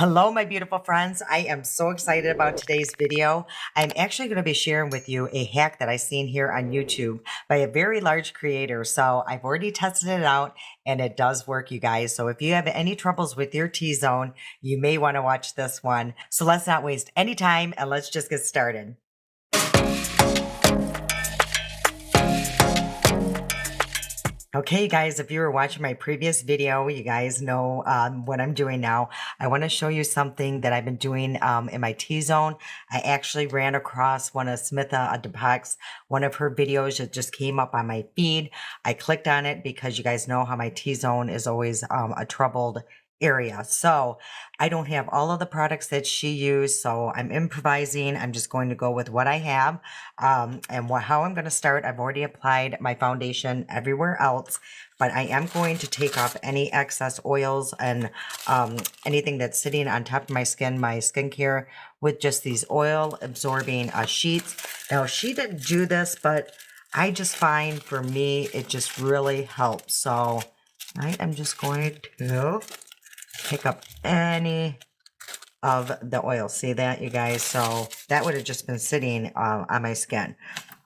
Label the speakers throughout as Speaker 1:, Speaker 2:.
Speaker 1: Hello, my beautiful friends. I am so excited about today's video. I'm actually going to be sharing with you a hack that I seen here on YouTube by a very large creator. So I've already tested it out and it does work, you guys. So if you have any troubles with your T-zone, you may want to watch this one. So let's not waste any time and let's just get started. Okay, guys, if you were watching my previous video, you guys know what I'm doing now. I want to show you something that I've been doing in my T-zone. I actually ran across one of Smitha Depak's, one of her videos that just came up on my feed. I clicked on it because you guys know how my T-zone is always a troubled area. So I don't have all of the products that she used, so I'm improvising. I'm just going to go with what I have. How I'm going to start, I've already applied my foundation everywhere else, but I am going to take off any excess oils and anything that's sitting on top of my skincare with just these oil absorbing sheets. Now, she didn't do this, but I just find for me, it just really helps. So I am just going to pick up any of the oil. See that, you guys? So that would have just been sitting on my skin.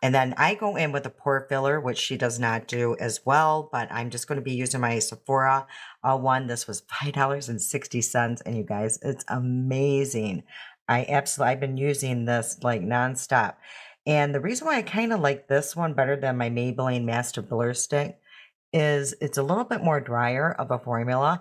Speaker 1: And then I go in with a pore filler, which she does not do as well, but I'm just going to be using my Sephora one. This was $5.60, and you guys, it's amazing. I've been using this like nonstop. And the reason why I kind of like this one better than my Maybelline Master Blur Stick is it's a little bit more drier of a formula,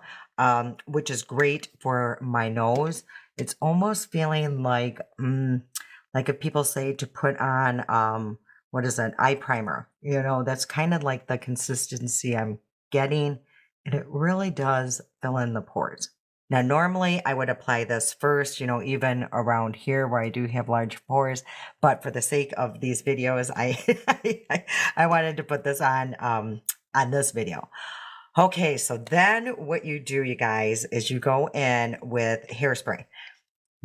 Speaker 1: which is great for my nose. It's almost feeling like if people say to put on, what is it, eye primer. You know, that's kind of like the consistency I'm getting, and it really does fill in the pores. Now, normally I would apply this first, you know, even around here where I do have large pores, but for the sake of these videos, I wanted to put this on this video. Okay, so then what you do, you guys, is you go in with hairspray.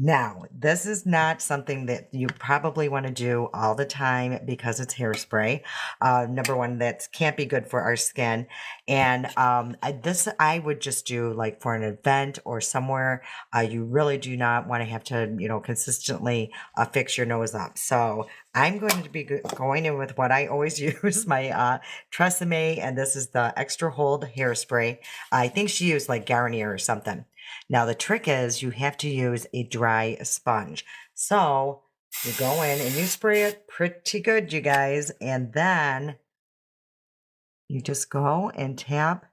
Speaker 1: Now, this is not something that you probably want to do all the time because it's hairspray. Number one, that can't be good for our skin. And I would just do like for an event or somewhere. You really do not want to have to, you know, consistently fix your nose up. So I'm going to be going in with what I always use, my Tresemme, and this is the Extra Hold hairspray. I think she used like Garnier or something. Now, the trick is you have to use a dry sponge. So you go in and you spray it pretty good, you guys, and then you just go and tap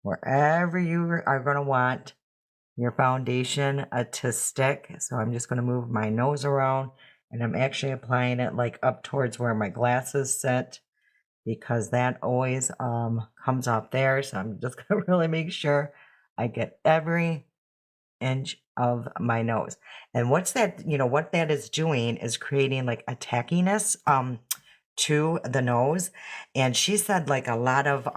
Speaker 1: wherever you are going to want your foundation to stick. So I'm just going to move my nose around, and I'm actually applying it like up towards where my glasses sit, because that always comes off there. So I'm just going to really make sure I get every inch of my nose. And what's that, you know, what that is doing is creating like a tackiness to the nose. And she said like a lot of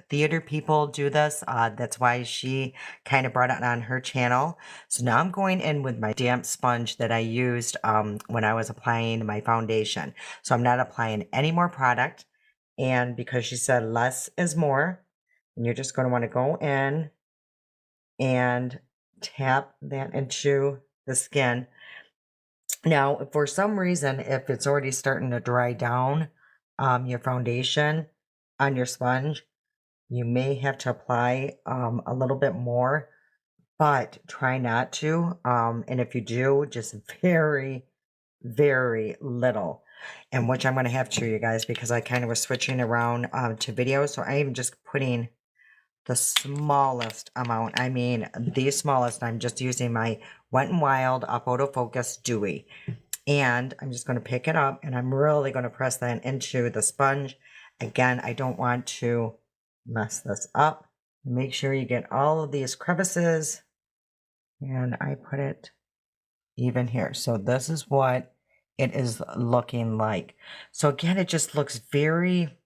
Speaker 1: theater people do this. That's why she kind of brought it on her channel. So now I'm going in with my damp sponge that I used when I was applying my foundation. So I'm not applying any more product. And because she said less is more, and you're just going to want to go in and tap that into the skin. Now, if for some reason, if it's already starting to dry down your foundation on your sponge, you may have to apply a little bit more, but try not to. And if you do, just very, very little. And which I'm going to have to, you guys, because I kind of was switching around to videos. So I am just putting the smallest amount. I mean, the smallest. I'm just using my Wet n Wild Photo Focus Dewy. And I'm just going to pick it up, and I'm really going to press that into the sponge. Again, I don't want to mess this up. Make sure you get all of these crevices. And I put it even here. So this is what it is looking like. So again, it just looks very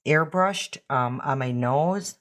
Speaker 1: airbrushed on my nose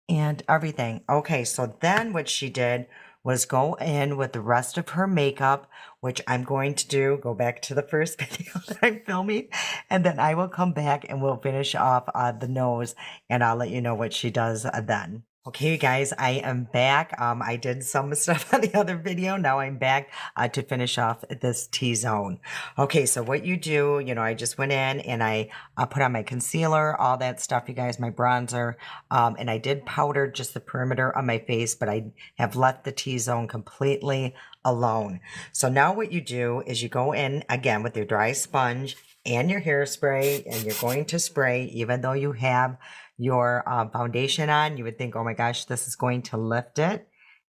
Speaker 1: and everything. Okay, so then what she did was go in with the rest of her makeup, which I'm going to do, go back to the first video that I'm filming, and then I will come back and we'll finish off the nose, and I'll let you know what she does then. Okay, you guys, I am back. I did some stuff on the other video. Now I'm back to finish off this T-zone. Okay, so what you do, I just went in and I put on my concealer, all that stuff, you guys, my bronzer, and I did powder just the perimeter of my face, but I have left the T-zone completely alone. So now what you do is you go in again with your dry sponge and your hairspray, and you're going to spray, even though you have your foundation on. You would think, oh my gosh, this is going to lift it,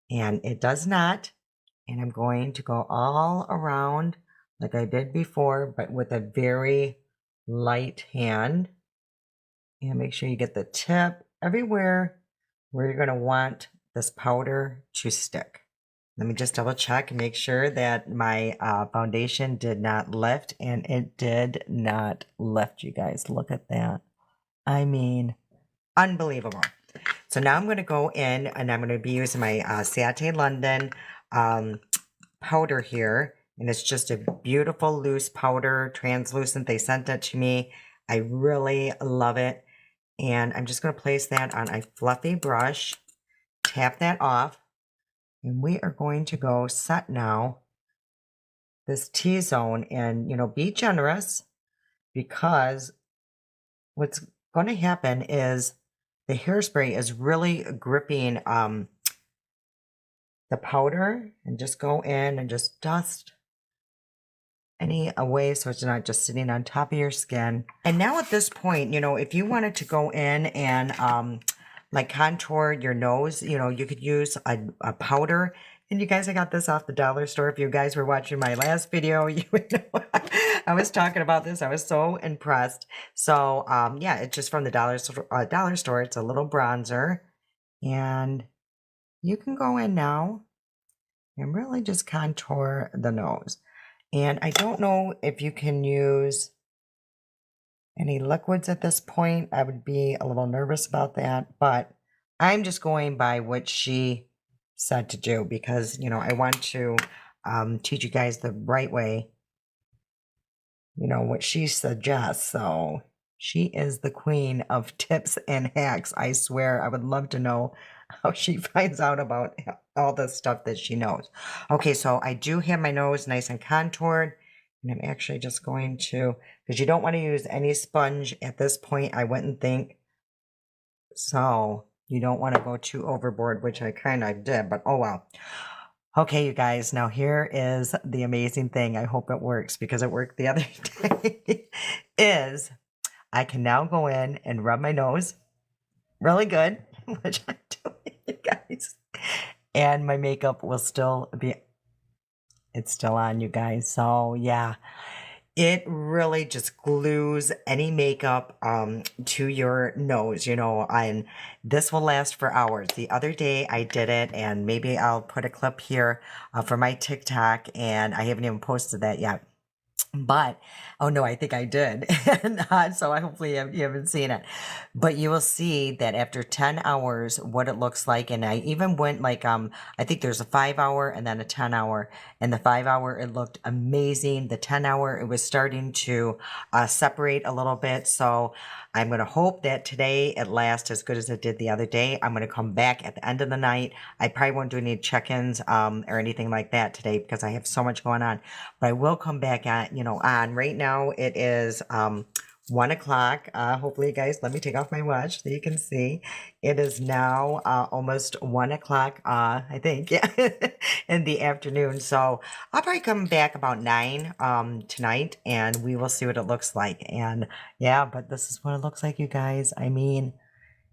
Speaker 1: and it does not. And I'm going to go all around like I did before, but with a very light hand. And make sure you get the tip everywhere where you're going to want this powder to stick. Let me just double check and make sure that my foundation did not lift, and it did not lift, you guys. Look at that. I mean, unbelievable. So now I'm going to go in and I'm going to be using my Sate London powder here. And it's just a beautiful loose powder, translucent. They sent it to me. I really love it. And I'm just going to place that on a fluffy brush, tap that off. And we are going to go set now this T-zone, and, be generous, because what's going to happen is the hairspray is really gripping the powder, and just go in and just dust any away so it's not just sitting on top of your skin. And now at this point, if you wanted to go in and like contour your nose, you could use a powder. And you guys, I got this off the dollar store. If you guys were watching my last video, you would know I was talking about this. I was so impressed. So yeah, it's just from the dollar store. It's a little bronzer. And you can go in now and really just contour the nose. And I don't know if you can use any liquids at this point. I would be a little nervous about that, but I'm just going by what she said to do, because, I want to teach you guys the right way, what she suggests. So she is the queen of tips and hacks. I swear, I would love to know how she finds out about all the stuff that she knows. Okay, so I do have my nose nice and contoured, and I'm actually just going to, because you don't want to use any sponge at this point, I wouldn't think. So you don't want to go too overboard, which I kind of did, but oh well. Okay, you guys, now here is the amazing thing. I hope it works, because it worked the other day, is I can now go in and rub my nose really good, which I'm doing, you guys. And my makeup will still be, it's still on, you guys. So yeah, it really just glues any makeup to your nose, and this will last for hours. The other day I did it, and maybe I'll put a clip here for my TikTok, and I haven't even posted that yet. But, oh no, I think I did. And, so I hopefully you haven't seen it. But you will see that after 10 hours, what it looks like. And I even went like, I think there's a 5-hour and then a 10-hour. And the 5-hour, it looked amazing. The 10-hour, it was starting to separate a little bit. So I'm going to hope that today it lasts as good as it did the other day. I'm going to come back at the end of the night. I probably won't do any check-ins or anything like that today, because I have so much going on. But I will come back at, on. Right now it is 1 o'clock. Hopefully, you guys, let me take off my watch so you can see. It is now almost 1 o'clock, I think, yeah, in the afternoon. So I'll probably come back about 9 tonight, and we will see what it looks like. And yeah, but this is what it looks like, you guys. I mean,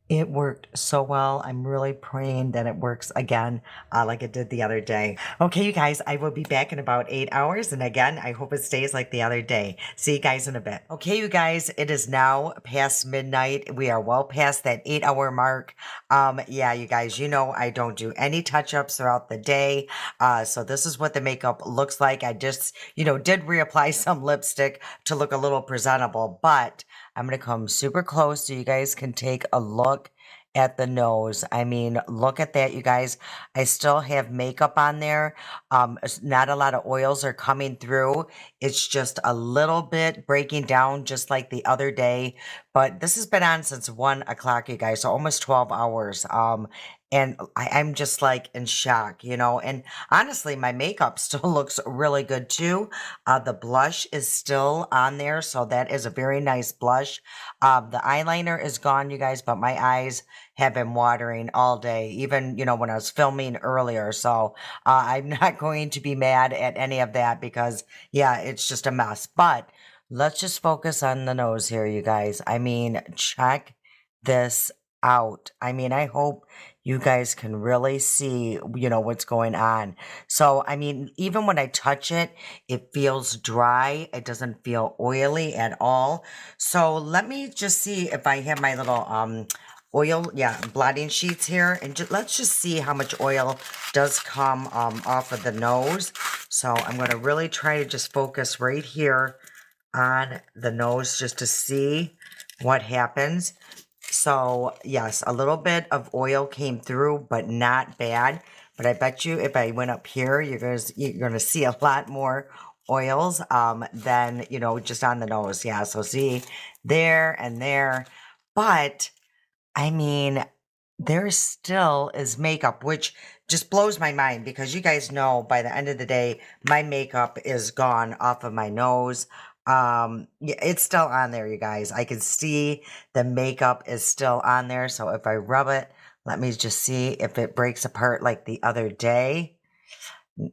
Speaker 1: it worked so well. I'm really praying that it works again, like it did the other day. Okay, you guys, I will be back in about 8 hours. And again, I hope it stays like the other day. See you guys in a bit. Okay, you guys, it is now past midnight. We are well past that 8-hour mark. Yeah, you guys, I don't do any touch-ups throughout the day. So this is what the makeup looks like. I just, did reapply some lipstick to look a little presentable, but I'm going to come super close so you guys can take a look at the nose. I mean, look at that, you guys. I still have makeup on there. Not a lot of oils are coming through. It's just a little bit breaking down, just like the other day. But this has been on since 1 o'clock, you guys, so almost 12 hours. And I'm just like in shock, you know. And honestly, my makeup still looks really good too. The blush is still on there, so that is a very nice blush. The eyeliner is gone, you guys, but my eyes have been watering all day, even, you know, when I was filming earlier. So I'm not going to be mad at any of that because, yeah, it's just a mess. But let's just focus on the nose here, you guys. I mean, check this out. I mean, I hope you guys can really see, you know, what's going on. So, I mean, even when I touch it, it feels dry. It doesn't feel oily at all. So let me just see if I have my little oil, yeah, blotting sheets here, and let's just see how much oil does come off of the nose. So I'm going to really try to just focus right here on the nose just to see what happens. So yes, a little bit of oil came through, but not bad. But I bet you if I went up here, you're gonna see a lot more oils than, you know, just on the nose. Yeah, so see there and there. But I mean, there still is makeup, which just blows my mind because you guys know by the end of the day, my makeup is gone off of my nose. Yeah, it's still on there, you guys. I can see the makeup is still on there. So if I rub it, let me just see if it breaks apart like the other day.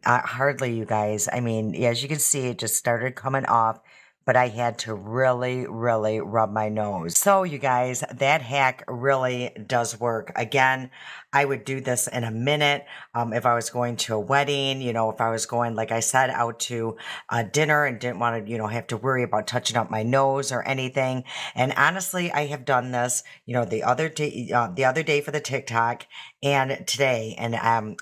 Speaker 1: Hardly, you guys. I mean, yeah, as you can see, it just started coming off, but I had to really, really rub my nose. So, you guys, that hack really does work. Again, I would do this in a minute. If I was going to a wedding, you know, if I was going, like I said, out to dinner and didn't want to, you know, have to worry about touching up my nose or anything. And honestly, I have done this, you know, the other day for the TikTok and today, and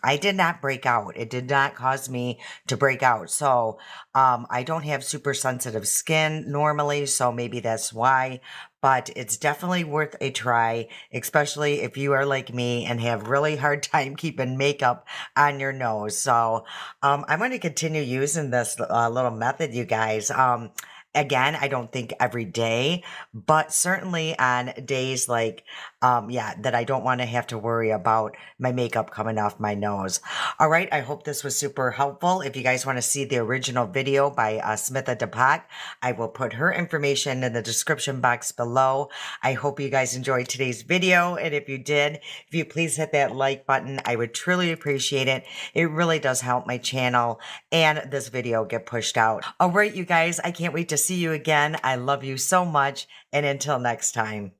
Speaker 1: I did not break out. It did not cause me to break out. So I don't have super sensitive skin normally, so maybe that's why. But it's definitely worth a try, especially if you are like me and have really hard time keeping makeup on your nose. So I'm going to continue using this little method, you guys. Again, I don't think every day, but certainly on days like, yeah, that I don't want to have to worry about my makeup coming off my nose. All right, I hope this was super helpful. If you guys want to see the original video by Smitha Deepak, I will put her information in the description box below. I hope you guys enjoyed today's video, and if you did, if you please hit that like button, I would truly appreciate it. It really does help my channel and this video get pushed out. All right, you guys, I can't wait to see you again. I love you so much, and until next time.